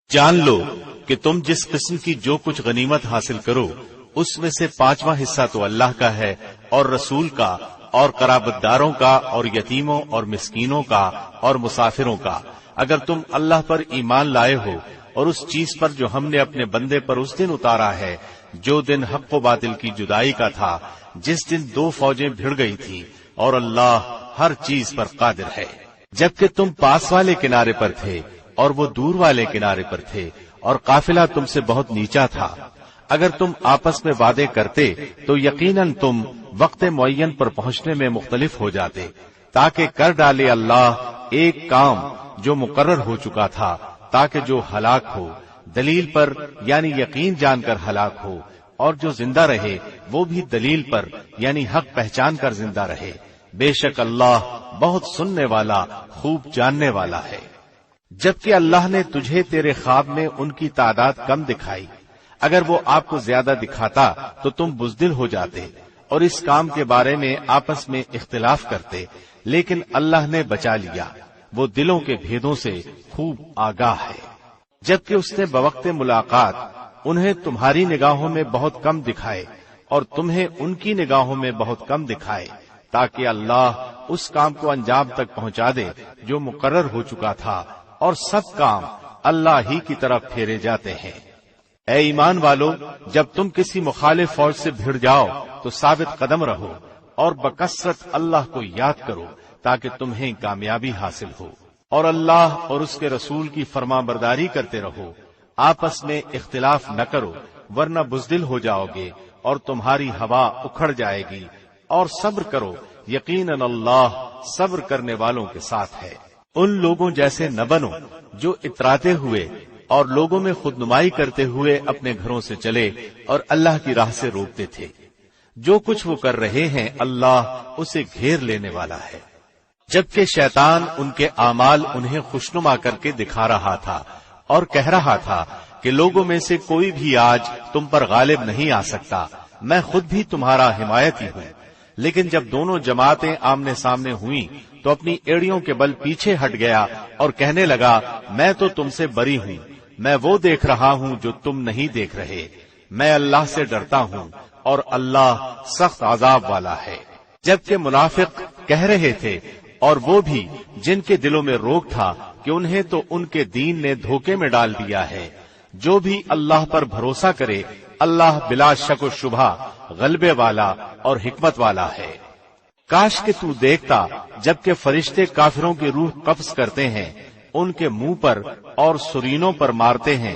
جان لو کہ تم جس قسم کی جو کچھ غنیمت حاصل کرو اس میں سے 5واں حصہ تو اللہ کا ہے اور رسول کا اور قرابت داروں کا اور یتیموں اور مسکینوں کا اور مسافروں کا، اگر تم اللہ پر ایمان لائے ہو اور اس چیز پر جو ہم نے اپنے بندے پر اس دن اتارا ہے، جو دن حق و باطل کی جدائی کا تھا، جس دن 2 فوجیں بھڑ گئی تھی، اور اللہ ہر چیز پر قادر ہے۔ جبکہ تم پاس والے کنارے پر تھے اور وہ دور والے کنارے پر تھے اور قافلہ تم سے بہت نیچا تھا، اگر تم آپس میں وعدے کرتے تو یقیناً تم وقت معین پر پہنچنے میں مختلف ہو جاتے، تاکہ کر ڈالے اللہ ایک کام جو مقرر ہو چکا تھا، تاکہ جو ہلاک ہو دلیل پر یعنی یقین جان کر ہلاک ہو، اور جو زندہ رہے وہ بھی دلیل پر یعنی حق پہچان کر زندہ رہے۔ بے شک اللہ بہت سننے والا خوب جاننے والا ہے۔ جبکہ اللہ نے تجھے تیرے خواب میں ان کی تعداد کم دکھائی، اگر وہ آپ کو زیادہ دکھاتا تو تم بزدل ہو جاتے اور اس کام کے بارے میں آپس میں اختلاف کرتے، لیکن اللہ نے بچا لیا، وہ دلوں کے بھیدوں سے خوب آگاہ ہے۔ جبکہ اس نے بوقت ملاقات انہیں تمہاری نگاہوں میں بہت کم دکھائے اور تمہیں ان کی نگاہوں میں بہت کم دکھائے، تاکہ اللہ اس کام کو انجام تک پہنچا دے جو مقرر ہو چکا تھا، اور سب کام اللہ ہی کی طرف پھیرے جاتے ہیں۔ اے ایمان والو، جب تم کسی مخالف فوج سے بھڑ جاؤ تو ثابت قدم رہو اور بکثرت اللہ کو یاد کرو تاکہ تمہیں کامیابی حاصل ہو، اور اللہ اور اس کے رسول کی فرما برداری کرتے رہو، آپس میں اختلاف نہ کرو ورنہ بزدل ہو جاؤ گے اور تمہاری ہوا اکھڑ جائے گی، اور صبر کرو، یقیناً اللہ صبر کرنے والوں کے ساتھ ہے۔ ان لوگوں جیسے نہ بنو جو اتراتے ہوئے اور لوگوں میں خود نمائی کرتے ہوئے اپنے گھروں سے چلے اور اللہ کی راہ سے روکتے تھے۔ جو کچھ وہ کر رہے ہیں اللہ اسے گھیر لینے والا ہے۔ جبکہ شیطان ان کے اعمال انہیں خوشنما کر کے دکھا رہا تھا اور کہہ رہا تھا کہ لوگوں میں سے کوئی بھی آج تم پر غالب نہیں آ سکتا، میں خود بھی تمہارا حمایتی ہوں۔ لیکن جب دونوں جماعتیں آمنے سامنے ہوئیں تو اپنی ایڑیوں کے بل پیچھے ہٹ گیا اور کہنے لگا، میں تو تم سے بری ہوں، میں وہ دیکھ رہا ہوں جو تم نہیں دیکھ رہے، میں اللہ سے ڈرتا ہوں اور اللہ سخت عذاب والا ہے۔ جبکہ منافق کہہ رہے تھے، اور وہ بھی جن کے دلوں میں روگ تھا، کہ انہیں تو ان کے دین نے دھوکے میں ڈال دیا ہے، جو بھی اللہ پر بھروسہ کرے اللہ بلا شک و شبہ غلبے والا اور حکمت والا ہے۔ کاش کہ تو دیکھتا جبکہ فرشتے کافروں کی روح قبض کرتے ہیں، ان کے منہ پر اور سرینوں پر مارتے ہیں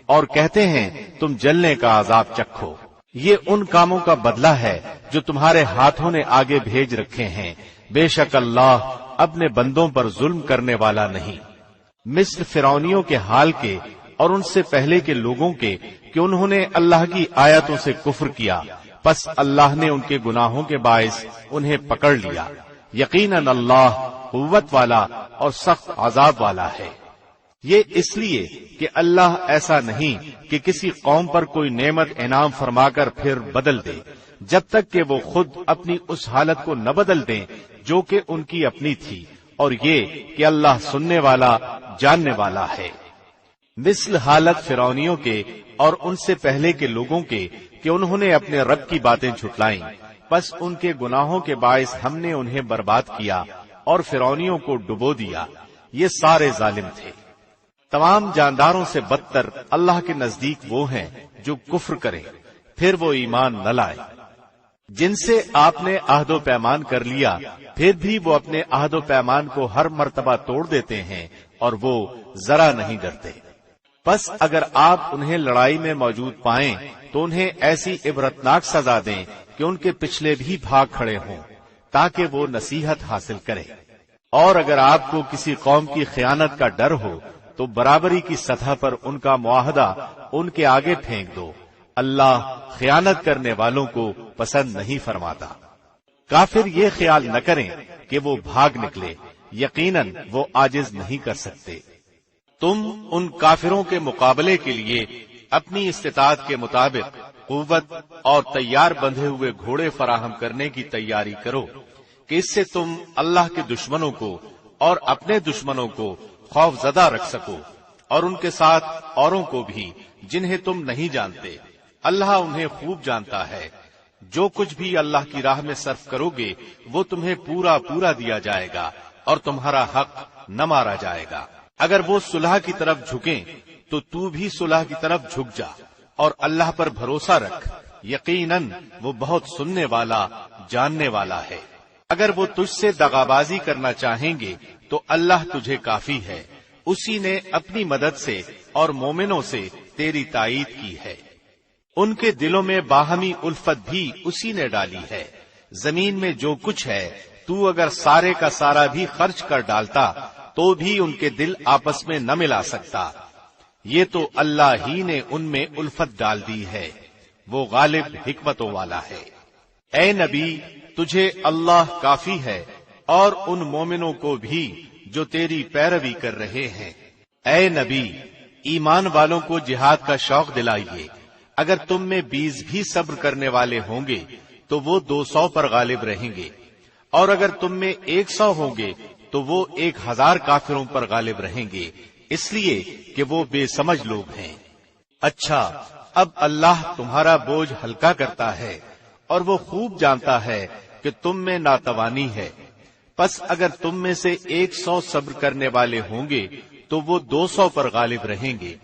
اور کہتے ہیں تم جلنے کا عذاب چکھو۔ یہ ان کاموں کا بدلہ ہے جو تمہارے ہاتھوں نے آگے بھیج رکھے ہیں، بے شک اللہ اپنے بندوں پر ظلم کرنے والا نہیں۔ مثل فرعونیوں کے حال کے اور ان سے پہلے کے لوگوں کے کہ انہوں نے اللہ کی آیتوں سے کفر کیا، پس اللہ نے ان کے گناہوں کے باعث انہیں پکڑ لیا۔ یقیناً اللہ قوت والا اور سخت عذاب والا ہے۔ یہ اس لیے کہ اللہ ایسا نہیں کہ کسی قوم پر کوئی نعمت انعام فرما کر پھر بدل دے، جب تک کہ وہ خود اپنی اس حالت کو نہ بدل دیں جو کہ ان کی اپنی تھی، اور یہ کہ اللہ سننے والا جاننے والا ہے۔ مثل حالت فرعونیوں کے اور ان سے پہلے کے لوگوں کے کہ انہوں نے اپنے رب کی باتیں جھٹلائیں، پس ان کے گناہوں کے باعث ہم نے انہیں برباد کیا اور فرعونیوں کو ڈبو دیا۔ یہ سارے ظالم تھے۔ تمام جانداروں سے بدتر اللہ کے نزدیک وہ ہیں جو کفر کریں پھر وہ ایمان نہ لائے، جن سے آپ نے عہد و پیمان کر لیا، پھر بھی وہ اپنے عہد و پیمان کو ہر مرتبہ توڑ دیتے ہیں اور وہ ذرا نہیں ڈرتے۔ پس اگر آپ انہیں لڑائی میں موجود پائیں تو انہیں ایسی عبرتناک سزا دیں کہ ان کے پچھلے بھی بھاگ کھڑے ہوں، تاکہ وہ نصیحت حاصل کریں۔ اور اگر آپ کو کسی قوم کی خیانت کا ڈر ہو تو برابری کی سطح پر ان کا معاہدہ ان کے آگے پھینک دو، اللہ خیانت کرنے والوں کو پسند نہیں فرماتا۔ کافر یہ خیال نہ کریں کہ وہ بھاگ نکلے، یقیناً وہ عاجز نہیں کر سکتے۔ تم ان کافروں کے مقابلے کے لیے اپنی استطاعت کے مطابق قوت اور تیار بندھے ہوئے گھوڑے فراہم کرنے کی تیاری کرو کہ اس سے تم اللہ کے دشمنوں کو اور اپنے دشمنوں کو خوف زدہ رکھ سکو، اور ان کے ساتھ اوروں کو بھی جنہیں تم نہیں جانتے۔ اللہ انہیں خوب جانتا ہے۔ جو کچھ بھی اللہ کی راہ میں صرف کرو گے وہ تمہیں پورا پورا دیا جائے گا اور تمہارا حق نہ مارا جائے گا۔ اگر وہ صلح کی طرف جھکیں تو بھی صلح کی طرف جھک جا اور اللہ پر بھروسہ رکھ، یقیناً وہ بہت سننے والا جاننے والا ہے۔ اگر وہ تجھ سے دغابازی کرنا چاہیں گے تو اللہ تجھے کافی ہے، اسی نے اپنی مدد سے اور مومنوں سے تیری تائید کی ہے۔ ان کے دلوں میں باہمی الفت بھی اسی نے ڈالی ہے۔ زمین میں جو کچھ ہے تو اگر سارے کا سارا بھی خرچ کر ڈالتا تو بھی ان کے دل آپس میں نہ ملا سکتا۔ یہ تو اللہ ہی نے ان میں الفت ڈال دی ہے، وہ غالب حکمتوں والا ہے۔ اے نبی، تجھے اللہ کافی ہے اور ان مومنوں کو بھی جو تیری پیروی کر رہے ہیں۔ اے نبی، ایمان والوں کو جہاد کا شوق دلائیے۔ اگر تم میں 20 بھی صبر کرنے والے ہوں گے تو وہ 200 پر غالب رہیں گے، اور اگر تم میں 100 ہوں گے تو وہ 1000 کافروں پر غالب رہیں گے، اس لیے کہ وہ بے سمجھ لوگ ہیں۔ اچھا، اب اللہ تمہارا بوجھ ہلکا کرتا ہے اور وہ خوب جانتا ہے کہ تم میں ناتوانی ہے۔ پس اگر تم میں سے 100 صبر کرنے والے ہوں گے تو وہ 200 پر غالب رہیں گے،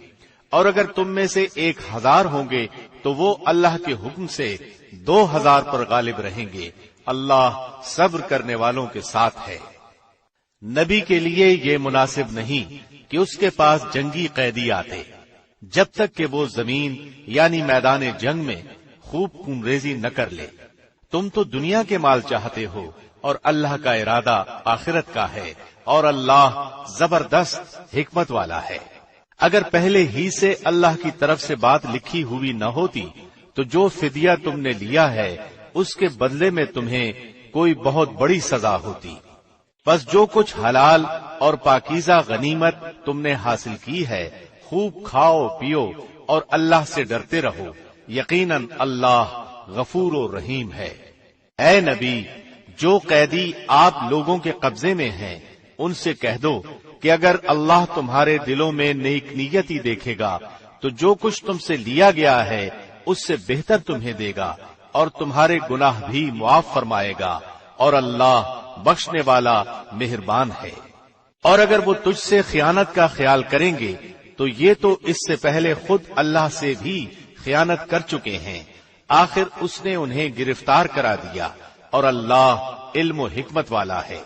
اور اگر تم میں سے 1000 ہوں گے تو وہ اللہ کے حکم سے 2000 پر غالب رہیں گے۔ اللہ صبر کرنے والوں کے ساتھ ہے۔ نبی کے لیے یہ مناسب نہیں کہ اس کے پاس جنگی قیدی آتے جب تک کہ وہ زمین یعنی میدان جنگ میں خوب خون ریزی نہ کر لے۔ تم تو دنیا کے مال چاہتے ہو اور اللہ کا ارادہ آخرت کا ہے، اور اللہ زبردست حکمت والا ہے۔ اگر پہلے ہی سے اللہ کی طرف سے بات لکھی ہوئی نہ ہوتی تو جو فدیہ تم نے لیا ہے اس کے بدلے میں تمہیں کوئی بہت بڑی سزا ہوتی۔ بس جو کچھ حلال اور پاکیزہ غنیمت تم نے حاصل کی ہے خوب کھاؤ پیو اور اللہ سے ڈرتے رہو، یقیناً اللہ غفور و رحیم ہے۔ اے نبی، جو قیدی آپ لوگوں کے قبضے میں ہیں ان سے کہہ دو کہ اگر اللہ تمہارے دلوں میں نیک نیتی دیکھے گا تو جو کچھ تم سے لیا گیا ہے اس سے بہتر تمہیں دے گا اور تمہارے گناہ بھی معاف فرمائے گا، اور اللہ بخشنے والا مہربان ہے۔ اور اگر وہ تجھ سے خیانت کا خیال کریں گے تو یہ تو اس سے پہلے خود اللہ سے بھی خیانت کر چکے ہیں، آخر اس نے انہیں گرفتار کرا دیا، اور اللہ علم و حکمت والا ہے۔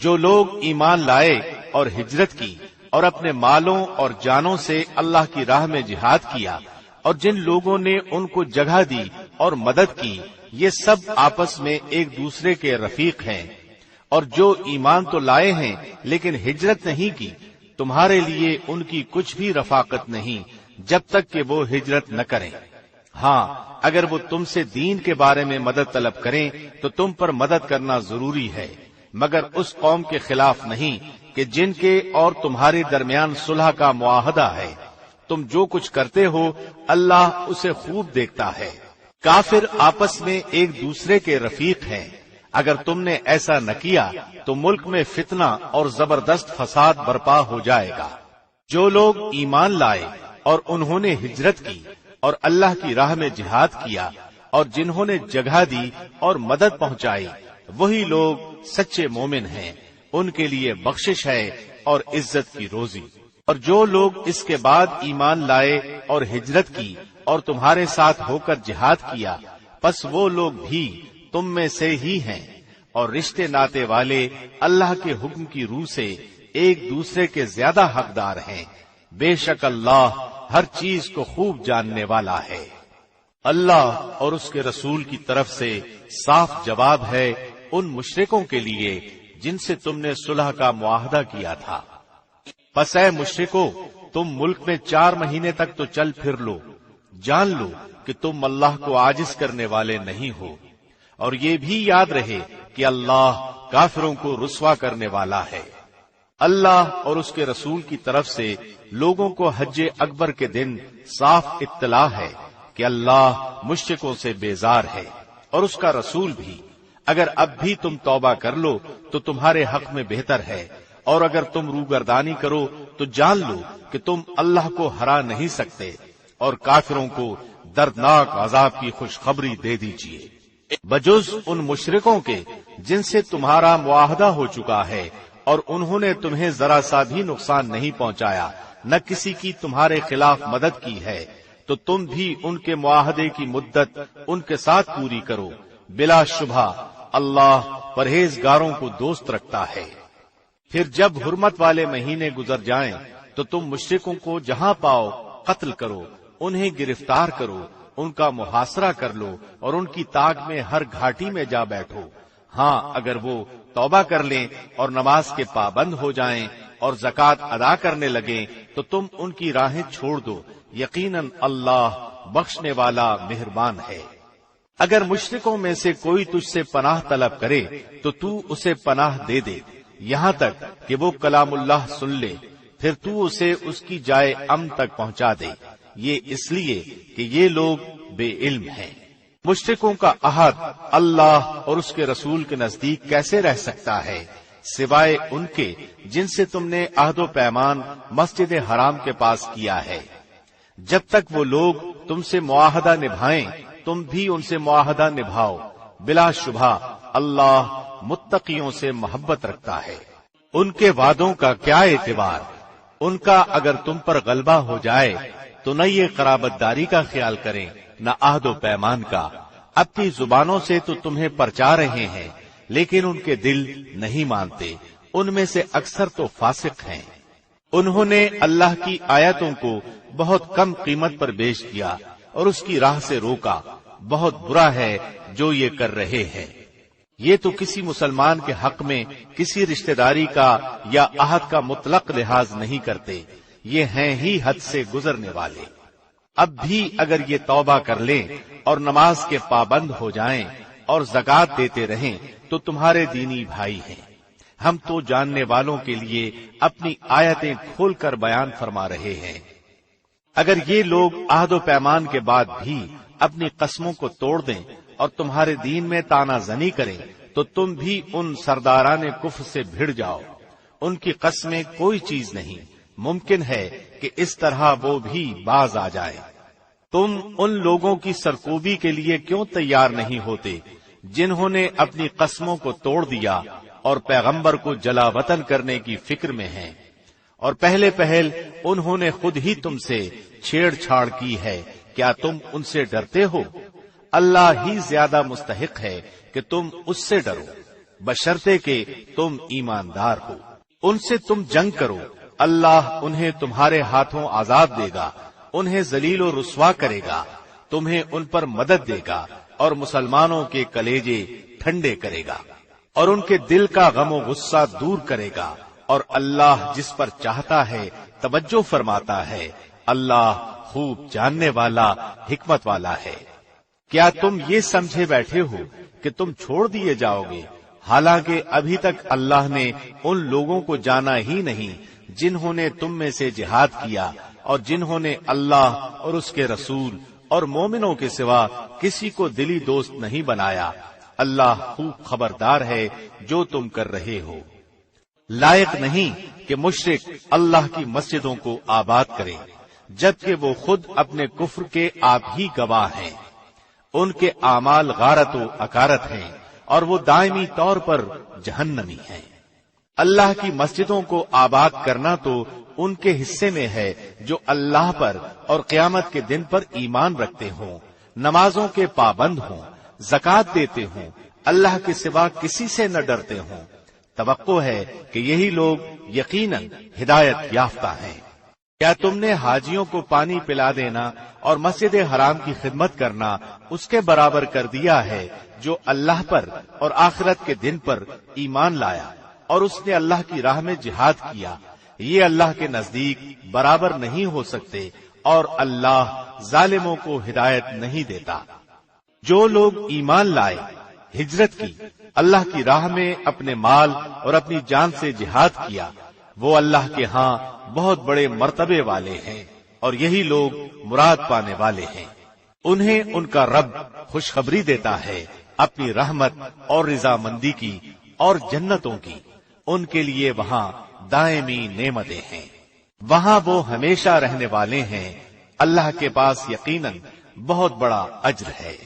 جو لوگ ایمان لائے اور ہجرت کی اور اپنے مالوں اور جانوں سے اللہ کی راہ میں جہاد کیا، اور جن لوگوں نے ان کو جگہ دی اور مدد کی، یہ سب آپس میں ایک دوسرے کے رفیق ہیں۔ اور جو ایمان تو لائے ہیں لیکن ہجرت نہیں کی، تمہارے لیے ان کی کچھ بھی رفاقت نہیں جب تک کہ وہ ہجرت نہ کریں۔ ہاں، اگر وہ تم سے دین کے بارے میں مدد طلب کریں تو تم پر مدد کرنا ضروری ہے، مگر اس قوم کے خلاف نہیں کہ جن کے اور تمہارے درمیان صلح کا معاہدہ ہے۔ تم جو کچھ کرتے ہو اللہ اسے خوب دیکھتا ہے۔ کافر آپس میں ایک دوسرے کے رفیق ہیں۔ اگر تم نے ایسا نہ کیا تو ملک میں فتنہ اور زبردست فساد برپا ہو جائے گا۔ جو لوگ ایمان لائے اور انہوں نے ہجرت کی اور اللہ کی راہ میں جہاد کیا اور جنہوں نے جگہ دی اور مدد پہنچائی، وہی لوگ سچے مومن ہیں، ان کے لیے بخشش ہے اور عزت کی روزی۔ اور جو لوگ اس کے بعد ایمان لائے اور ہجرت کی اور تمہارے ساتھ ہو کر جہاد کیا، پس وہ لوگ بھی تم میں سے ہی ہیں، اور رشتے ناتے والے اللہ کے حکم کی روح سے ایک دوسرے کے زیادہ حقدار ہیں۔ بے شک اللہ ہر چیز کو خوب جاننے والا ہے۔ اللہ اور اس کے رسول کی طرف سے صاف جواب ہے ان مشرکوں کے لیے جن سے تم نے صلح کا معاہدہ کیا تھا۔ پس اے مشرکو، تم ملک میں 4 مہینے تک تو چل پھر لو، جان لو کہ تم اللہ کو عاجز کرنے والے نہیں ہو، اور یہ بھی یاد رہے کہ اللہ کافروں کو رسوا کرنے والا ہے۔ اللہ اور اس کے رسول کی طرف سے لوگوں کو حج اکبر کے دن صاف اطلاع ہے کہ اللہ مشرکوں سے بیزار ہے، اور اس کا رسول بھی۔ اگر اب بھی تم توبہ کر لو تو تمہارے حق میں بہتر ہے، اور اگر تم روگردانی کرو تو جان لو کہ تم اللہ کو ہرا نہیں سکتے، اور کافروں کو دردناک عذاب کی خوشخبری دے دیجیے۔ بجز ان مشرکوں کے جن سے تمہارا معاہدہ ہو چکا ہے اور انہوں نے تمہیں ذرا سا بھی نقصان نہیں پہنچایا، نہ کسی کی تمہارے خلاف مدد کی ہے، تو تم بھی ان کے معاہدے کی مدت ان کے ساتھ پوری کرو۔ بلا شبہ اللہ پرہیزگاروں کو دوست رکھتا ہے۔ پھر جب حرمت والے مہینے گزر جائیں تو تم مشرکوں کو جہاں پاؤ قتل کرو، انہیں گرفتار کرو، ان کا محاصرہ کر لو اور ان کی طاق میں ہر گھاٹی میں جا بیٹھو۔ ہاں اگر وہ توبہ کر لیں اور نماز کے پابند ہو جائیں اور زکوٰۃ ادا کرنے لگیں تو تم ان کی راہیں چھوڑ دو، یقیناً اللہ بخشنے والا مہربان ہے۔ اگر مشرکوں میں سے کوئی تجھ سے پناہ طلب کرے تو تو اسے پناہ دے دے، یہاں تک کہ وہ کلام اللہ سن لے، پھر تو اسے اس کی جائے امن تک پہنچا دے، یہ اس لیے کہ یہ لوگ بے علم ہیں۔ مشرکوں کا عہد اللہ اور اس کے رسول کے نزدیک کیسے رہ سکتا ہے، سوائے ان کے جن سے تم نے عہد و پیمان مسجد حرام کے پاس کیا ہے۔ جب تک وہ لوگ تم سے معاہدہ نبھائیں تم بھی ان سے معاہدہ نبھاؤ، بلا شبہ اللہ متقیوں سے محبت رکھتا ہے۔ ان کے وعدوں کا کیا اعتبار، ان کا اگر تم پر غلبہ ہو جائے تو نہ یہ قرابت داری کا خیال کریں نہ عہد و پیمان کا۔ اپنی زبانوں سے تو تمہیں پرچا رہے ہیں لیکن ان کے دل نہیں مانتے، ان میں سے اکثر تو فاسق ہیں۔ انہوں نے اللہ کی آیتوں کو بہت کم قیمت پر بیچ دیا اور اس کی راہ سے روکا، بہت برا ہے جو یہ کر رہے ہیں۔ یہ تو کسی مسلمان کے حق میں کسی رشتہ داری کا یا عہد کا مطلق لحاظ نہیں کرتے، یہ ہیں ہی حد سے گزرنے والے۔ اب بھی اگر یہ توبہ کر لیں اور نماز کے پابند ہو جائیں اور زکوٰۃ دیتے رہیں تو تمہارے دینی بھائی ہیں۔ ہم تو جاننے والوں کے لیے اپنی آیتیں کھول کر بیان فرما رہے ہیں۔ اگر یہ لوگ عہد و پیمان کے بعد بھی اپنی قسموں کو توڑ دیں اور تمہارے دین میں طعنہ زنی کریں تو تم بھی ان سرداران کفر سے بھڑ جاؤ۔ ان کی قسمیں کوئی چیز نہیں، ممکن ہے کہ اس طرح وہ بھی باز آ جائیں۔ تم ان لوگوں کی سرکوبی کے لیے کیوں تیار نہیں ہوتے جنہوں نے اپنی قسموں کو توڑ دیا اور پیغمبر کو جلا وطن کرنے کی فکر میں ہیں، اور پہلے پہل انہوں نے خود ہی تم سے چھیڑ چھاڑ کی ہے، کیا تم ان سے ڈرتے ہو؟ اللہ ہی زیادہ مستحق ہے کہ تم اس سے ڈرو، بشرطے کہ تم ایماندار ہو۔ ان سے تم جنگ کرو، اللہ انہیں تمہارے ہاتھوں عذاب دے گا، انہیں ذلیل و رسوا کرے گا، تمہیں ان پر مدد دے گا اور مسلمانوں کے کلیجے ٹھنڈے کرے گا اور ان کے دل کا غم و غصہ دور کرے گا، اور اللہ جس پر چاہتا ہے توجہ فرماتا ہے، اللہ خوب جاننے والا حکمت والا ہے۔ کیا تم یہ سمجھے بیٹھے ہو کہ تم چھوڑ دیے جاؤ گے، حالانکہ ابھی تک اللہ نے ان لوگوں کو جانا ہی نہیں جنہوں نے تم میں سے جہاد کیا اور جنہوں نے اللہ اور اس کے رسول اور مومنوں کے سوا کسی کو دلی دوست نہیں بنایا۔ اللہ خوب خبردار ہے جو تم کر رہے ہو۔ لائق نہیں کہ مشرک اللہ کی مسجدوں کو آباد کریں جبکہ وہ خود اپنے کفر کے آپ ہی گواہ ہیں۔ ان کے اعمال غارت و اکارت ہیں اور وہ دائمی طور پر جہنمی ہیں۔ اللہ کی مسجدوں کو آباد کرنا تو ان کے حصے میں ہے جو اللہ پر اور قیامت کے دن پر ایمان رکھتے ہوں، نمازوں کے پابند ہوں، زکوٰۃ دیتے ہوں، اللہ کے سوا کسی سے نہ ڈرتے ہوں۔ توقع ہے کہ یہی لوگ یقیناً ہدایت یافتہ ہیں۔ کیا تم نے حاجیوں کو پانی پلا دینا اور مسجد حرام کی خدمت کرنا اس کے برابر کر دیا ہے جو اللہ پر اور آخرت کے دن پر ایمان لایا اور اس نے اللہ کی راہ میں جہاد کیا؟ یہ اللہ کے نزدیک برابر نہیں ہو سکتے اور اللہ ظالموں کو ہدایت نہیں دیتا۔ جو لوگ ایمان لائے، ہجرت کی، اللہ کی راہ میں اپنے مال اور اپنی جان سے جہاد کیا، وہ اللہ کے ہاں بہت بڑے مرتبے والے ہیں اور یہی لوگ مراد پانے والے ہیں۔ انہیں ان کا رب خوشخبری دیتا ہے اپنی رحمت اور رضامندی کی اور جنتوں کی، ان کے لیے وہاں دائمی نعمتیں ہیں، وہاں وہ ہمیشہ رہنے والے ہیں، اللہ کے پاس یقیناً بہت بڑا اجر ہے۔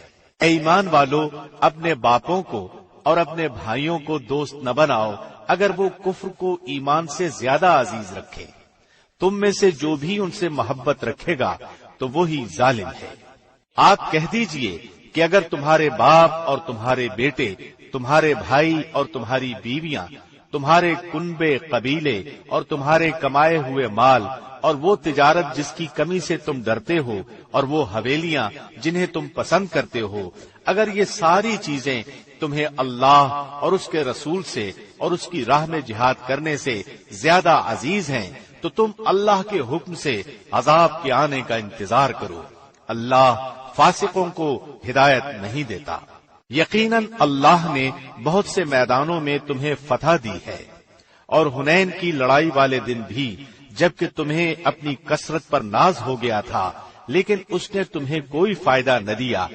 اے ایمان والو، اپنے باپوں کو اور اپنے بھائیوں کو دوست نہ بناؤ اگر وہ کفر کو ایمان سے زیادہ عزیز رکھے، تم میں سے جو بھی ان سے محبت رکھے گا تو وہی ظالم ہے۔ آپ کہہ دیجئے کہ اگر تمہارے باپ اور تمہارے بیٹے، تمہارے بھائی اور تمہاری بیویاں، تمہارے کنبے قبیلے اور تمہارے کمائے ہوئے مال اور وہ تجارت جس کی کمی سے تم ڈرتے ہو اور وہ حویلیاں جنہیں تم پسند کرتے ہو، اگر یہ ساری چیزیں تمہیں اللہ اور اس کے رسول سے اور اس کی راہ میں جہاد کرنے سے زیادہ عزیز ہیں تو تم اللہ کے حکم سے عذاب کے آنے کا انتظار کرو۔ اللہ فاسقوں کو ہدایت نہیں دیتا۔ یقیناً اللہ نے بہت سے میدانوں میں تمہیں فتح دی ہے، اور حنین کی لڑائی والے دن بھی جبکہ تمہیں اپنی کثرت پر ناز ہو گیا تھا، لیکن اس نے تمہیں کوئی فائدہ نہ دیا،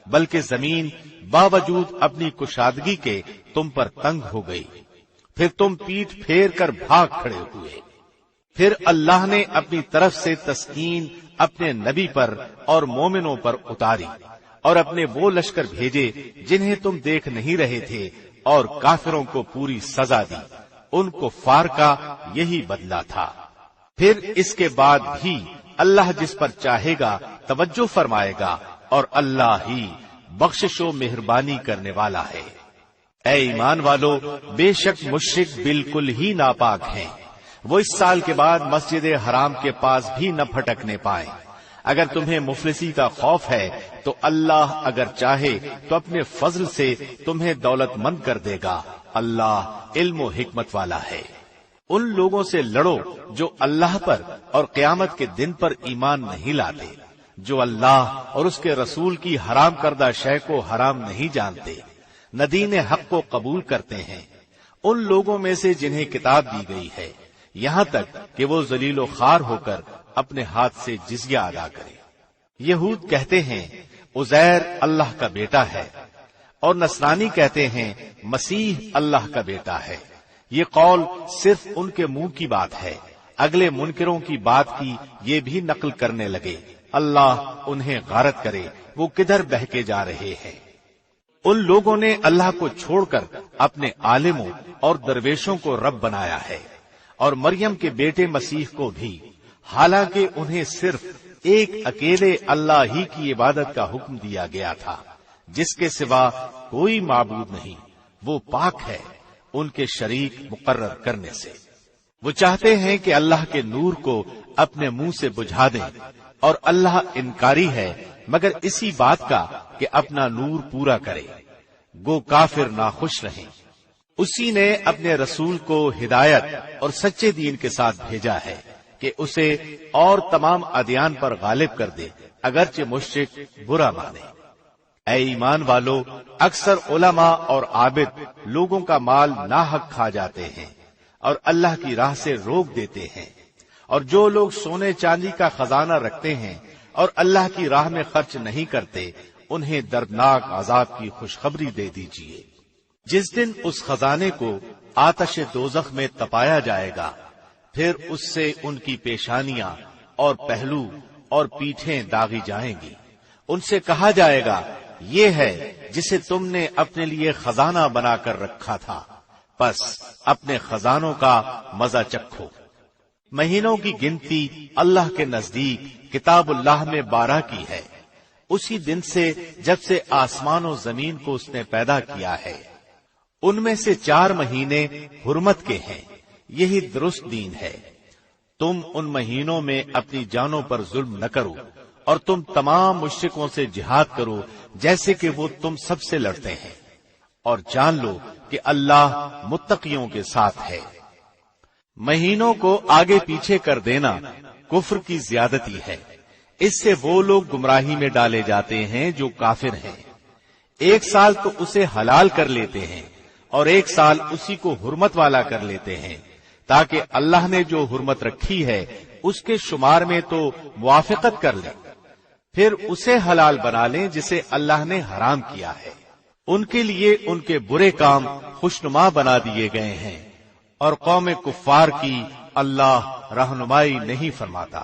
بلکہ زمین باوجود اپنی کشادگی کے تم پر تنگ ہو گئی، پھر تم پیٹھ پھیر کر بھاگ کھڑے ہوئے۔ پھر اللہ نے اپنی طرف سے تسکین اپنے نبی پر اور مومنوں پر اتاری، اور اپنے وہ لشکر بھیجے جنہیں تم دیکھ نہیں رہے تھے، اور کافروں کو پوری سزا دی۔ ان کفار کا یہی بدلہ تھا۔ پھر اس کے بعد بھی اللہ جس پر چاہے گا توجہ فرمائے گا، اور اللہ ہی بخشش و مہربانی کرنے والا ہے۔ اے ایمان والو، بے شک مشرک بالکل ہی ناپاک ہیں، وہ اس سال کے بعد مسجد حرام کے پاس بھی نہ پھٹکنے پائیں۔ اگر تمہیں مفلسی کا خوف ہے تو اللہ اگر چاہے تو اپنے فضل سے تمہیں دولت مند کر دے گا، اللہ علم و حکمت والا ہے۔ ان لوگوں سے لڑو جو اللہ پر اور قیامت کے دن پر ایمان نہیں لاتے، جو اللہ اور اس کے رسول کی حرام کردہ شے کو حرام نہیں جانتے، نہ دین حق کو قبول کرتے ہیں، ان لوگوں میں سے جنہیں کتاب دی گئی ہے، یہاں تک کہ وہ ذلیل و خوار ہو کر اپنے ہاتھ سے جزیہ ادا کرے۔ یہود کہتے ہیں عزیر اللہ کا بیٹا ہے، اور نصرانی کہتے ہیں مسیح اللہ کا بیٹا ہے۔ یہ قول صرف ان کے منہ کی بات ہے، اگلے منکروں کی بات کی یہ بھی نقل کرنے لگے۔ اللہ انہیں غارت کرے، وہ کدھر بہکے جا رہے ہیں۔ ان لوگوں نے اللہ کو چھوڑ کر اپنے عالموں اور درویشوں کو رب بنایا ہے، اور مریم کے بیٹے مسیح کو بھی، حالانکہ انہیں صرف ایک اکیلے اللہ ہی کی عبادت کا حکم دیا گیا تھا، جس کے سوا کوئی معبود نہیں، وہ پاک ہے ان کے شریک مقرر کرنے سے۔ وہ چاہتے ہیں کہ اللہ کے نور کو اپنے منہ سے بجھا دیں، اور اللہ انکاری ہے مگر اسی بات کا کہ اپنا نور پورا کرے، گو کافر ناخوش رہیں۔ اسی نے اپنے رسول کو ہدایت اور سچے دین کے ساتھ بھیجا ہے کہ اسے اور تمام ادیان پر غالب کر دے، اگرچہ مشرک برا مانے۔ اے ایمان والو، اکثر علماء اور عابد لوگوں کا مال ناحق کھا جاتے ہیں اور اللہ کی راہ سے روک دیتے ہیں، اور جو لوگ سونے چاندی کا خزانہ رکھتے ہیں اور اللہ کی راہ میں خرچ نہیں کرتے، انہیں دردناک عذاب کی خوشخبری دے دیجیے۔ جس دن اس خزانے کو آتش دوزخ میں تپایا جائے گا، پھر اس سے ان کی پیشانیاں اور پہلو اور پیٹھیں داغی جائیں گی۔ ان سے کہا جائے گا، یہ ہے جسے تم نے اپنے لیے خزانہ بنا کر رکھا تھا، پس اپنے خزانوں کا مزہ چکھو۔ مہینوں کی گنتی اللہ کے نزدیک کتاب اللہ میں 12 کی ہے، اسی دن سے جب سے آسمان و زمین کو اس نے پیدا کیا ہے۔ ان میں سے 4 مہینے حرمت کے ہیں، یہی درست دین ہے۔ تم ان مہینوں میں اپنی جانوں پر ظلم نہ کرو، اور تم تمام مشرکوں سے جہاد کرو جیسے کہ وہ تم سب سے لڑتے ہیں، اور جان لو کہ اللہ متقیوں کے ساتھ ہے۔ مہینوں کو آگے پیچھے کر دینا کفر کی زیادتی ہے، اس سے وہ لوگ گمراہی میں ڈالے جاتے ہیں جو کافر ہیں۔ ایک سال تو اسے حلال کر لیتے ہیں اور ایک سال اسی کو حرمت والا کر لیتے ہیں، تاکہ اللہ نے جو حرمت رکھی ہے اس کے شمار میں تو موافقت کر لیں، پھر اسے حلال بنا لیں جسے اللہ نے حرام کیا ہے۔ ان کے لیے ان کے برے کام خوشنما بنا دیے گئے ہیں، اور قوم کفار کی اللہ رہنمائی نہیں فرماتا۔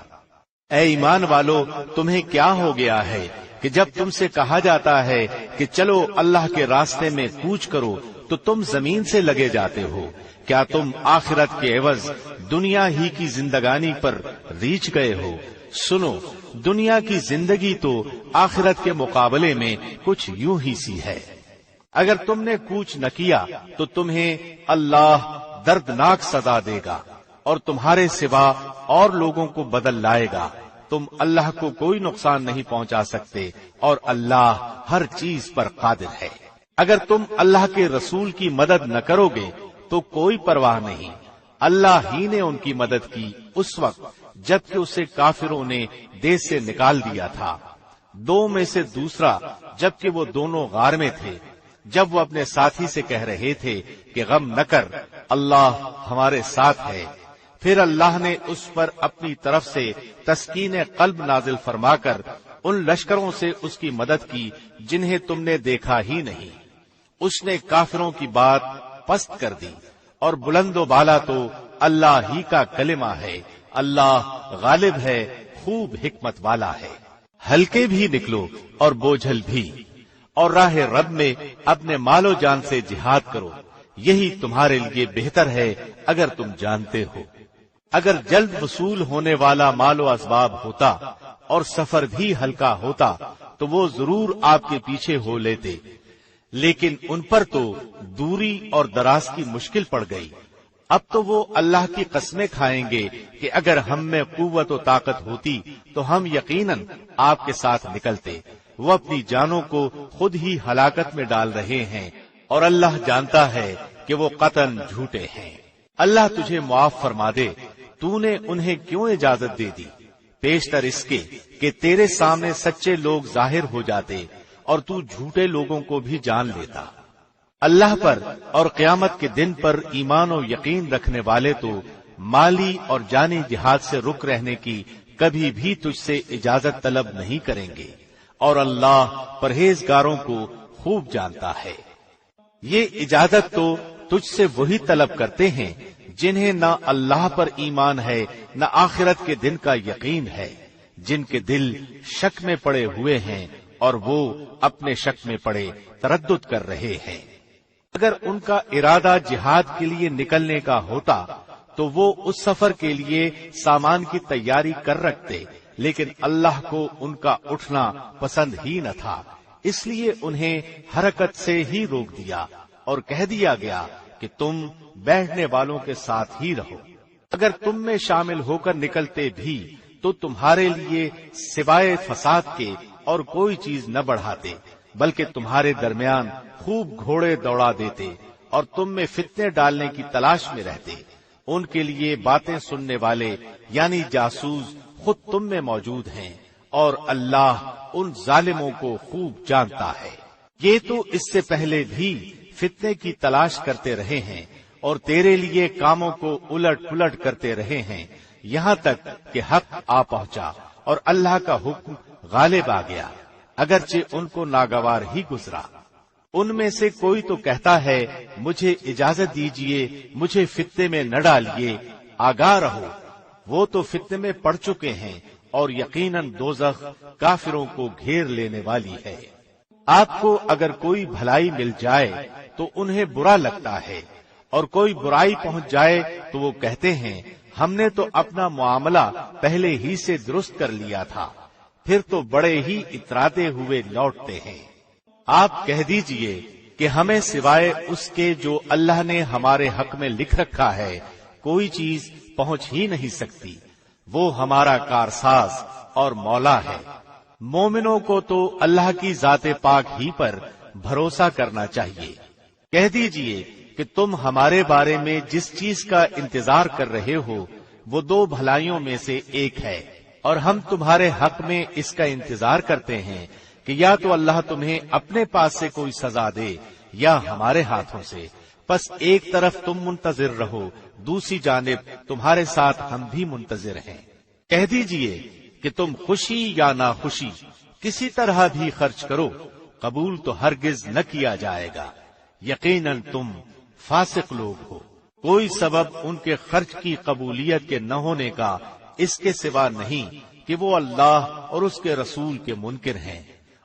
اے ایمان والو، تمہیں کیا ہو گیا ہے کہ جب تم سے کہا جاتا ہے کہ چلو اللہ کے راستے میں کوچ کرو تو تم زمین سے لگے جاتے ہو؟ کیا تم آخرت کے عوض دنیا ہی کی زندگانی پر ریچھ گئے ہو؟ سنو، دنیا کی زندگی تو آخرت کے مقابلے میں کچھ یوں ہی سی ہے۔ اگر تم نے کوچ نہ کیا تو تمہیں اللہ دردناک سزا دے گا اور تمہارے سوا اور لوگوں کو بدل لائے گا۔ تم اللہ کو کوئی نقصان نہیں پہنچا سکتے اور اللہ ہر چیز پر قادر ہے۔ اگر تم اللہ کے رسول کی مدد نہ کرو گے تو کوئی پرواہ نہیں، اللہ ہی نے ان کی مدد کی اس وقت جبکہ اسے کافروں نے دیس سے نکال دیا تھا۔ دو میں سے دوسرا جبکہ وہ دونوں غار میں تھے، جب وہ اپنے ساتھی سے کہہ رہے تھے کہ غم نہ کر، اللہ ہمارے ساتھ ہے۔ پھر اللہ نے اس پر اپنی طرف سے تسکین قلب نازل فرما کر ان لشکروں سے اس کی مدد کی جنہیں تم نے دیکھا ہی نہیں۔ اس نے کافروں کی بات پست کر دی، اور بلند و بالا تو اللہ ہی کا کلمہ ہے۔ اللہ غالب ہے، خوب حکمت والا ہے۔ ہلکے بھی نکلو اور بوجھل بھی، اور راہ رب میں اپنے مال و جان سے جہاد کرو، یہی تمہارے لیے بہتر ہے اگر تم جانتے ہو۔ اگر جلد وصول ہونے والا مال و اسباب ہوتا اور سفر بھی ہلکا ہوتا تو وہ ضرور آپ کے پیچھے ہو لیتے، لیکن ان پر تو دوری اور دراز کی مشکل پڑ گئی۔ اب تو وہ اللہ کی قسمیں کھائیں گے کہ اگر ہم میں قوت و طاقت ہوتی تو ہم یقیناً آپ کے ساتھ نکلتے۔ وہ اپنی جانوں کو خود ہی ہلاکت میں ڈال رہے ہیں اور اللہ جانتا ہے کہ وہ قطعاً جھوٹے ہیں۔ اللہ تجھے معاف فرما دے، تو نے انہیں کیوں اجازت دے دی؟ پیشتر اس کے کہ تیرے سامنے سچے لوگ ظاہر ہو جاتے اور تو جھوٹے لوگوں کو بھی جان لیتا۔ اللہ پر اور قیامت کے دن پر ایمان و یقین رکھنے والے تو مالی اور جانی جہاد سے رک رہنے کی کبھی بھی تجھ سے اجازت طلب نہیں کریں گے، اور اللہ پرہیزگاروں کو خوب جانتا ہے۔ یہ اجازت تو تجھ سے وہی طلب کرتے ہیں جنہیں نہ اللہ پر ایمان ہے نہ آخرت کے دن کا یقین ہے، جن کے دل شک میں پڑے ہوئے ہیں اور وہ اپنے شک میں پڑے تردد کر رہے ہیں۔ اگر ان کا ارادہ جہاد کے لیے نکلنے کا ہوتا تو وہ اس سفر کے لیے سامان کی تیاری کر رکھتے، لیکن اللہ کو ان کا اٹھنا پسند ہی نہ تھا، اس لیے انہیں حرکت سے ہی روک دیا اور کہہ دیا گیا کہ تم بیٹھنے والوں کے ساتھ ہی رہو۔ اگر تم میں شامل ہو کر نکلتے بھی تو تمہارے لیے سوائے فساد کے اور کوئی چیز نہ بڑھاتے، بلکہ تمہارے درمیان خوب گھوڑے دوڑا دیتے اور تم میں فتنے ڈالنے کی تلاش میں رہتے۔ ان کے لیے باتیں سننے والے یعنی جاسوس خود تم میں موجود ہیں، اور اللہ ان ظالموں کو خوب جانتا ہے۔ یہ تو اس سے پہلے بھی فتنے کی تلاش کرتے رہے ہیں اور تیرے لیے کاموں کو الٹ پلٹ کرتے رہے ہیں، یہاں تک کہ حق آ پہنچا اور اللہ کا حکم غالب آ گیا، اگرچہ ان کو ناگوار ہی گزرا۔ ان میں سے کوئی تو کہتا ہے مجھے اجازت دیجئے، مجھے فتنے میں نہ ڈالیے، آگاہ رہو، وہ تو فتنے میں پڑ چکے ہیں اور یقیناً دوزخ کافروں کو گھیر لینے والی ہے۔ آپ کو اگر کوئی بھلائی مل جائے تو انہیں برا لگتا ہے، اور کوئی برائی پہنچ جائے تو وہ کہتے ہیں ہم نے تو اپنا معاملہ پہلے ہی سے درست کر لیا تھا، پھر تو بڑے ہی اتراتے ہوئے لوٹتے ہیں۔ آپ کہہ دیجئے کہ ہمیں سوائے اس کے جو اللہ نے ہمارے حق میں لکھ رکھا ہے کوئی چیز پہنچ ہی نہیں سکتی، وہ ہمارا کارساز اور مولا ہے۔ مومنوں کو تو اللہ کی ذات پاک ہی پر بھروسہ کرنا چاہیے۔ کہہ دیجئے کہ تم ہمارے بارے میں جس چیز کا انتظار کر رہے ہو وہ دو بھلائیوں میں سے ایک ہے، اور ہم تمہارے حق میں اس کا انتظار کرتے ہیں کہ یا تو اللہ تمہیں اپنے پاس سے کوئی سزا دے یا ہمارے ہاتھوں سے، پس ایک طرف تم منتظر رہو، دوسری جانب تمہارے ساتھ ہم بھی منتظر ہیں۔ کہہ دیجئے کہ تم خوشی یا ناخوشی کسی طرح بھی خرچ کرو، قبول تو ہرگز نہ کیا جائے گا، یقیناً تم فاسق لوگ ہو۔ کوئی سبب ان کے خرچ کی قبولیت کے نہ ہونے کا اس کے سوا نہیں کہ وہ اللہ اور اس کے رسول کے منکر ہیں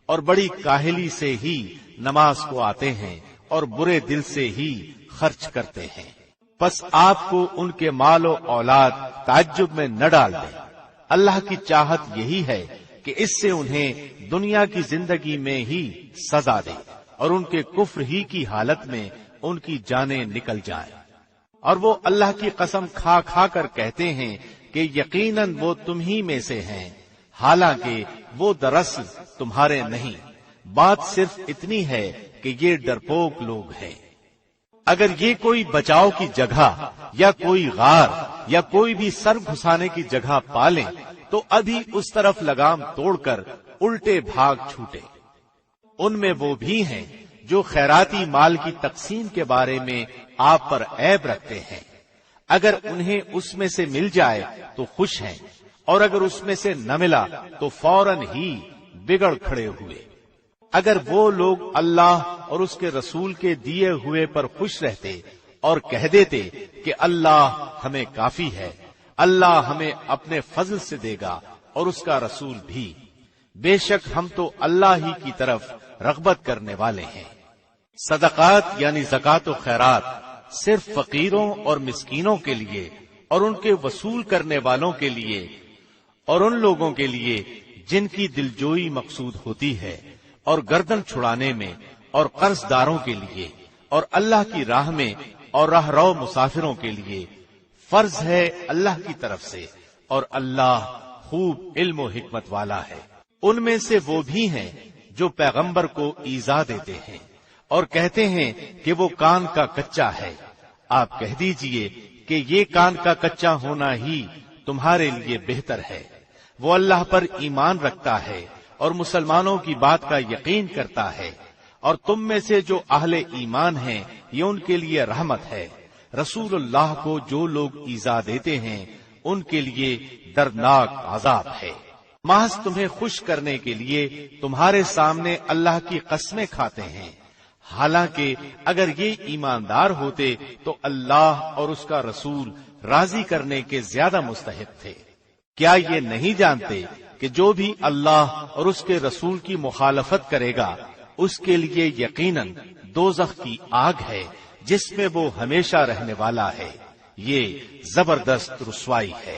اور بڑی کاہلی سے ہی نماز کو آتے ہیں اور برے دل سے ہی خرچ کرتے ہیں۔ پس آپ کو ان کے مال و اولاد تعجب میں نہ ڈال دیں۔ اللہ کی چاہت یہی ہے کہ اس سے انہیں دنیا کی زندگی میں ہی سزا دے اور ان کے کفر ہی کی حالت میں ان کی جانیں نکل جائیں۔ اور وہ اللہ کی قسم کھا کھا کر کہتے ہیں کہ یقیناً وہ تم ہی میں سے ہیں، حالانکہ وہ دراصل تمہارے نہیں۔ بات صرف اتنی ہے کہ یہ ڈرپوک لوگ ہیں۔ اگر یہ کوئی بچاؤ کی جگہ یا کوئی غار یا کوئی بھی سر گھسانے کی جگہ پالیں تو ابھی اس طرف لگام توڑ کر الٹے بھاگ چھوٹے۔ ان میں وہ بھی ہیں جو خیراتی مال کی تقسیم کے بارے میں آپ پر عیب رکھتے ہیں۔ اگر انہیں اس میں سے مل جائے تو خوش ہیں، اور اگر اس میں سے نہ ملا تو فوراً ہی بگڑ کھڑے ہوئے۔ اگر وہ لوگ اللہ اور اس کے رسول کے دیے ہوئے پر خوش رہتے اور کہہ دیتے کہ اللہ ہمیں کافی ہے، اللہ ہمیں اپنے فضل سے دے گا اور اس کا رسول بھی، بے شک ہم تو اللہ ہی کی طرف رغبت کرنے والے ہیں۔ صدقات یعنی زکوٰۃ و خیرات صرف فقیروں اور مسکینوں کے لیے اور ان کے وصول کرنے والوں کے لیے اور ان لوگوں کے لیے جن کی دلجوئی مقصود ہوتی ہے، اور گردن چھڑانے میں، اور قرض داروں کے لیے، اور اللہ کی راہ میں اور راہ رو مسافروں کے لیے فرض ہے اللہ کی طرف سے، اور اللہ خوب علم و حکمت والا ہے۔ ان میں سے وہ بھی ہیں جو پیغمبر کو ایذا دیتے ہیں اور کہتے ہیں کہ وہ کان کا کچا ہے۔ آپ کہہ دیجئے کہ یہ کان کا کچا ہونا ہی تمہارے لیے بہتر ہے۔ وہ اللہ پر ایمان رکھتا ہے اور مسلمانوں کی بات کا یقین کرتا ہے، اور تم میں سے جو اہل ایمان ہیں یہ ان کے لیے رحمت ہے۔ رسول اللہ کو جو لوگ ایذا دیتے ہیں ان کے لیے دردناک عذاب ہے۔ محض تمہیں خوش کرنے کے لیے تمہارے سامنے اللہ کی قسمیں کھاتے ہیں، حالانکہ اگر یہ ایماندار ہوتے تو اللہ اور اس کا رسول راضی کرنے کے زیادہ مستحق تھے۔ کیا یہ نہیں جانتے کہ جو بھی اللہ اور اس کے رسول کی مخالفت کرے گا اس کے لیے یقیناً دوزخ کی آگ ہے جس میں وہ ہمیشہ رہنے والا ہے، یہ زبردست رسوائی ہے۔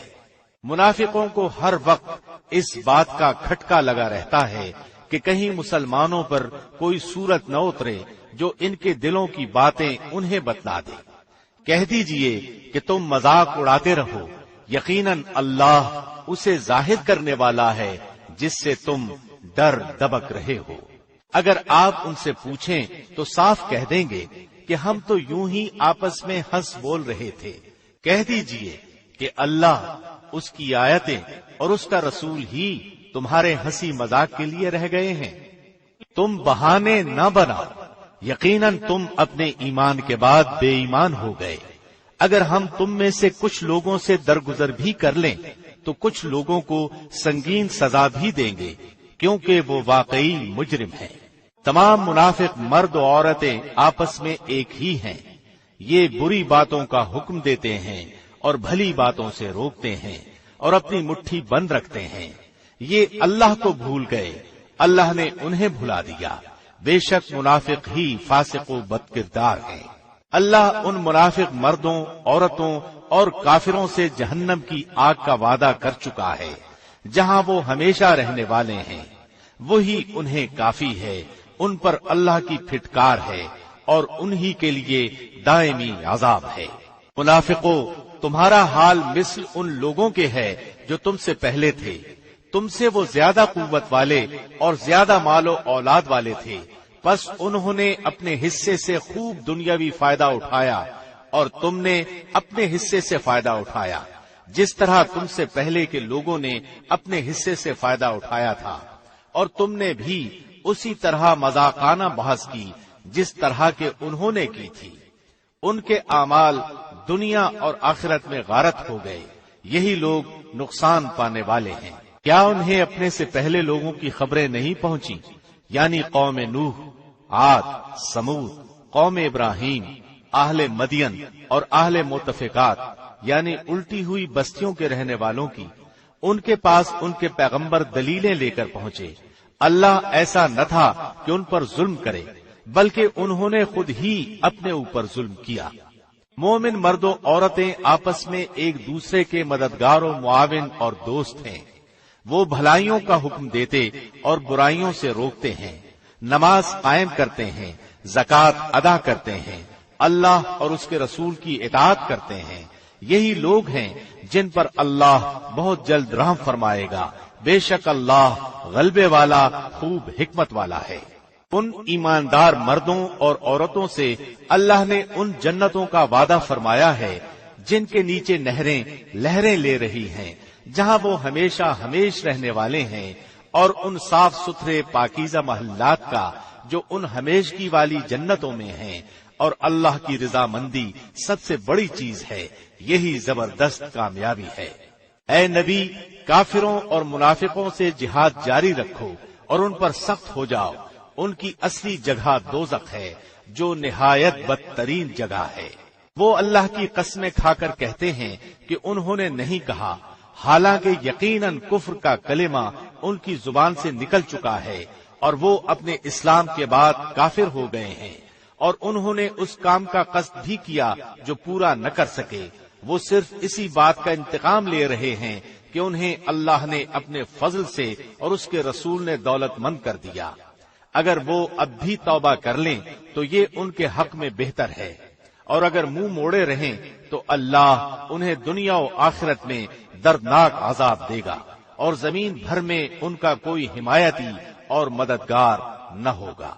منافقوں کو ہر وقت اس بات کا کھٹکا لگا رہتا ہے کہ کہیں مسلمانوں پر کوئی صورت نہ اترے جو ان کے دلوں کی باتیں انہیں بتلا دے۔ کہہ دیجئے کہ تم مذاق اڑاتے رہو، یقیناً اللہ اسے ظاہر کرنے والا ہے جس سے تم ڈر دبک رہے ہو۔ اگر آپ ان سے پوچھیں تو صاف کہہ دیں گے کہ ہم تو یوں ہی آپس میں ہنس بول رہے تھے۔ کہہ دیجئے کہ اللہ، اس کی آیتیں اور اس کا رسول ہی تمہارے ہنسی مذاق کے لیے رہ گئے ہیں۔ تم بہانے نہ بناؤ، یقیناً تم اپنے ایمان کے بعد بے ایمان ہو گئے۔ اگر ہم تم میں سے کچھ لوگوں سے درگزر بھی کر لیں تو کچھ لوگوں کو سنگین سزا بھی دیں گے، کیونکہ وہ واقعی مجرم ہیں۔ تمام منافق مرد و عورتیں آپس میں ایک ہی ہیں، یہ بری باتوں کا حکم دیتے ہیں اور بھلی باتوں سے روکتے ہیں اور اپنی مٹھی بند رکھتے ہیں۔ یہ اللہ کو بھول گئے، اللہ نے انہیں بھلا دیا۔ بے شک منافق ہی فاسق و بد کردار ہیں۔ اللہ ان منافق مردوں، عورتوں اور کافروں سے جہنم کی آگ کا وعدہ کر چکا ہے جہاں وہ ہمیشہ رہنے والے ہیں، وہی انہیں کافی ہے۔ ان پر اللہ کی پھٹکار ہے اور انہی کے لیے دائمی عذاب ہے۔ منافقوں، تمہارا حال مثل ان لوگوں کے ہے جو تم سے پہلے تھے، تم سے وہ زیادہ قوت والے اور زیادہ مال و اولاد والے تھے، پس انہوں نے اپنے حصے سے خوب دنیاوی فائدہ اٹھایا اور تم نے اپنے حصے سے فائدہ اٹھایا، جس طرح تم سے پہلے کے لوگوں نے اپنے حصے سے فائدہ اٹھایا تھا، اور تم نے بھی اسی طرح مذاقانہ بحث کی جس طرح کے انہوں نے کی تھی۔ ان کے اعمال دنیا اور آخرت میں غارت ہو گئے، یہی لوگ نقصان پانے والے ہیں۔ کیا انہیں اپنے سے پہلے لوگوں کی خبریں نہیں پہنچی، یعنی قوم نوح، عاد، سمود، قوم ابراہیم، اہل مدین اور اہل متفقات یعنی الٹی ہوئی بستیوں کے رہنے والوں کی، ان کے پاس ان کے پیغمبر دلیلیں لے کر پہنچے۔ اللہ ایسا نہ تھا کہ ان پر ظلم کرے، بلکہ انہوں نے خود ہی اپنے اوپر ظلم کیا۔ مومن مرد و عورتیں آپس میں ایک دوسرے کے مددگار و معاون اور دوست ہیں۔ وہ بھلائیوں کا حکم دیتے اور برائیوں سے روکتے ہیں، نماز قائم کرتے ہیں، زکوٰۃ ادا کرتے ہیں، اللہ اور اس کے رسول کی اطاعت کرتے ہیں۔ یہی لوگ ہیں جن پر اللہ بہت جلد رحم فرمائے گا، بے شک اللہ غلبے والا خوب حکمت والا ہے۔ ان ایماندار مردوں اور عورتوں سے اللہ نے ان جنتوں کا وعدہ فرمایا ہے جن کے نیچے نہریں لہریں لے رہی ہیں، جہاں وہ ہمیشہ ہمیش رہنے والے ہیں، اور ان صاف ستھرے پاکیزہ محلات کا جو ان ہمیشگی والی جنتوں میں ہیں، اور اللہ کی رضامندی سب سے بڑی چیز ہے، یہی زبردست کامیابی ہے۔ اے نبی، کافروں اور منافقوں سے جہاد جاری رکھو اور ان پر سخت ہو جاؤ، ان کی اصلی جگہ دوزخ ہے جو نہایت بدترین جگہ ہے۔ وہ اللہ کی قسمیں کھا کر کہتے ہیں کہ انہوں نے نہیں کہا، حالانکہ یقیناً کفر کا کلمہ ان کی زبان سے نکل چکا ہے اور وہ اپنے اسلام کے بعد کافر ہو گئے ہیں، اور انہوں نے اس کام کا قصد بھی کیا جو پورا نہ کر سکے۔ وہ صرف اسی بات کا انتقام لے رہے ہیں کہ انہیں اللہ نے اپنے فضل سے اور اس کے رسول نے دولت مند کر دیا۔ اگر وہ اب بھی توبہ کر لیں تو یہ ان کے حق میں بہتر ہے، اور اگر منہ موڑے رہیں تو اللہ انہیں دنیا و آخرت میں دردناک عذاب دے گا، اور زمین بھر میں ان کا کوئی حمایتی اور مددگار نہ ہوگا۔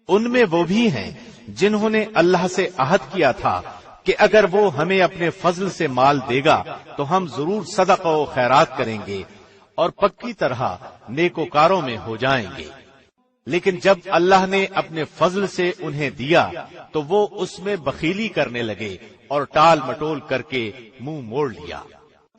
ان میں وہ بھی ہیں جنہوں نے اللہ سے عہد کیا تھا کہ اگر وہ ہمیں اپنے فضل سے مال دے گا تو ہم ضرور صدقہ و خیرات کریں گے اور پکی طرح نیکوکاروں میں ہو جائیں گے۔ لیکن جب اللہ نے اپنے فضل سے انہیں دیا تو وہ اس میں بخیلی کرنے لگے اور ٹال مٹول کر کے منہ موڑ لیا۔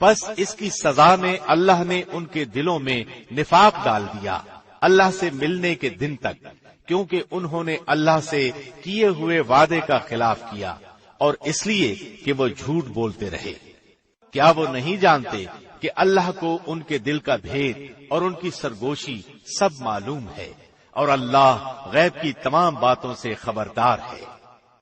پس اس کی سزا میں اللہ نے ان کے دلوں میں نفاق ڈال دیا اللہ سے ملنے کے دن تک، کیونکہ انہوں نے اللہ سے کیے ہوئے وعدے کا خلاف کیا، اور اس لیے کہ وہ جھوٹ بولتے رہے۔ کیا وہ نہیں جانتے کہ اللہ کو ان کے دل کا بھید اور ان کی سرگوشی سب معلوم ہے، اور اللہ غیب کی تمام باتوں سے خبردار ہے۔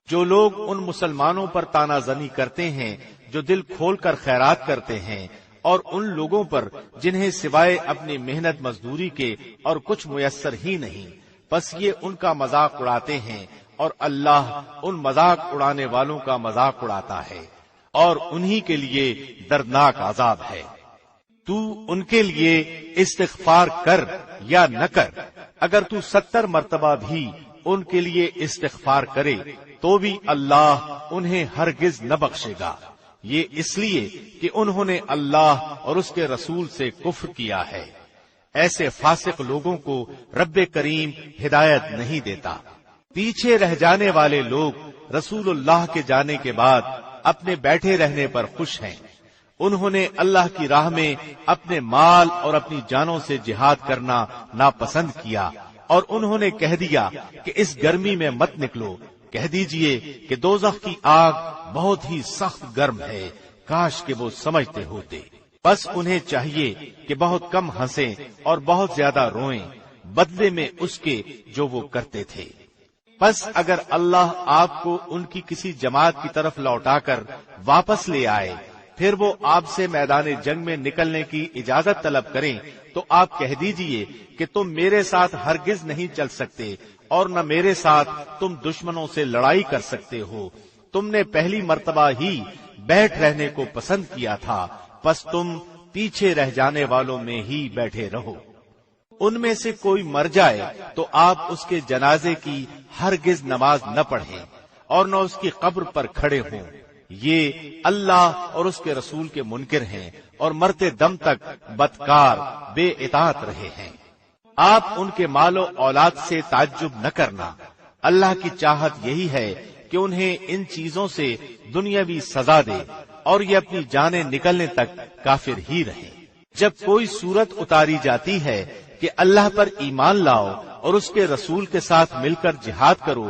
جو لوگ ان مسلمانوں پر تانا زنی کرتے ہیں جو دل کھول کر خیرات کرتے ہیں، اور ان لوگوں پر جنہیں سوائے اپنی محنت مزدوری کے اور کچھ میسر ہی نہیں، بس یہ ان کا مذاق اڑاتے ہیں، اور اللہ ان مذاق اڑانے والوں کا مذاق اڑاتا ہے، اور انہی کے لیے دردناک عذاب ہے۔ تو ان کے لیے استغفار کر یا نہ کر، اگر تو 70 مرتبہ بھی ان کے لیے استغفار کرے تو بھی اللہ انہیں ہرگز نہ بخشے گا، یہ اس لیے کہ انہوں نے اللہ اور اس کے رسول سے کفر کیا ہے۔ ایسے فاسق لوگوں کو رب کریم ہدایت نہیں دیتا۔ پیچھے رہ جانے والے لوگ رسول اللہ کے جانے کے بعد اپنے بیٹھے رہنے پر خوش ہیں۔ انہوں نے اللہ کی راہ میں اپنے مال اور اپنی جانوں سے جہاد کرنا ناپسند کیا، اور انہوں نے کہہ دیا کہ اس گرمی میں مت نکلو۔ کہہ دیجئے کہ دوزخ کی آگ بہت ہی سخت گرم ہے، کاش کہ وہ سمجھتے ہوتے۔ بس انہیں چاہیے کہ بہت کم ہنسیں اور بہت زیادہ روئیں، بدلے میں اس کے جو وہ کرتے تھے۔ بس اگر اللہ آپ کو ان کی کسی جماعت کی طرف لوٹا کر واپس لے آئے، پھر وہ آپ سے میدان جنگ میں نکلنے کی اجازت طلب کریں تو آپ کہہ دیجئے کہ تم میرے ساتھ ہرگز نہیں چل سکتے، اور نہ میرے ساتھ تم دشمنوں سے لڑائی کر سکتے ہو۔ تم نے پہلی مرتبہ ہی بیٹھ رہنے کو پسند کیا تھا، پس تم پیچھے رہ جانے والوں میں ہی بیٹھے رہو۔ ان میں سے کوئی مر جائے تو آپ اس کے جنازے کی ہرگز نماز نہ پڑھیں اور نہ اس کی قبر پر کھڑے ہوں۔ یہ اللہ اور اس کے رسول کے منکر ہیں اور مرتے دم تک بدکار بے اطاعت رہے ہیں۔ آپ ان کے مال و اولاد سے تعجب نہ کرنا، اللہ کی چاہت یہی ہے کہ انہیں ان چیزوں سے دنیاوی سزا دے اور یہ اپنی جانیں نکلنے تک کافر ہی رہیں۔ جب کوئی صورت اتاری جاتی ہے کہ اللہ پر ایمان لاؤ اور اس کے رسول کے ساتھ مل کر جہاد کرو